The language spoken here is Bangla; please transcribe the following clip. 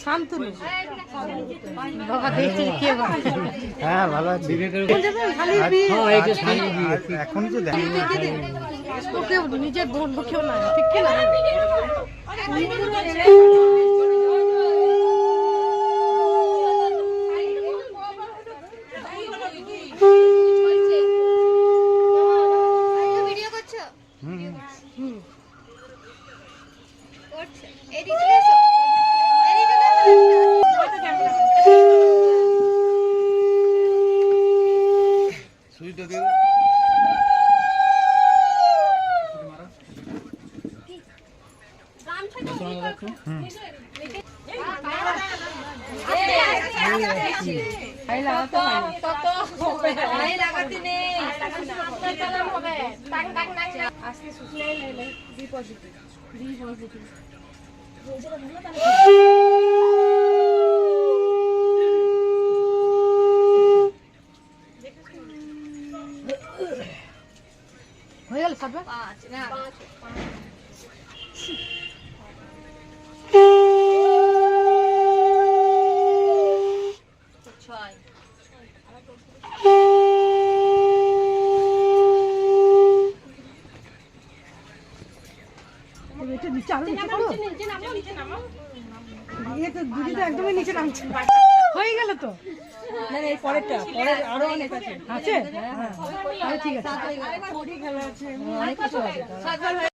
শান্তনু বাবা দেখছি কে বাবা হ্যাঁ ভালো আছি এখন তো ওকে নিজের বোন কেউ না ঠিক কি না হয়ে গেল 5 না 6 একদমই নিচে নামছে হয়ে গেল তো না এই পরেরটা পরের আরো অনেক আছে হ্যাঁ ঠিক আছে অনেক কিছু আছে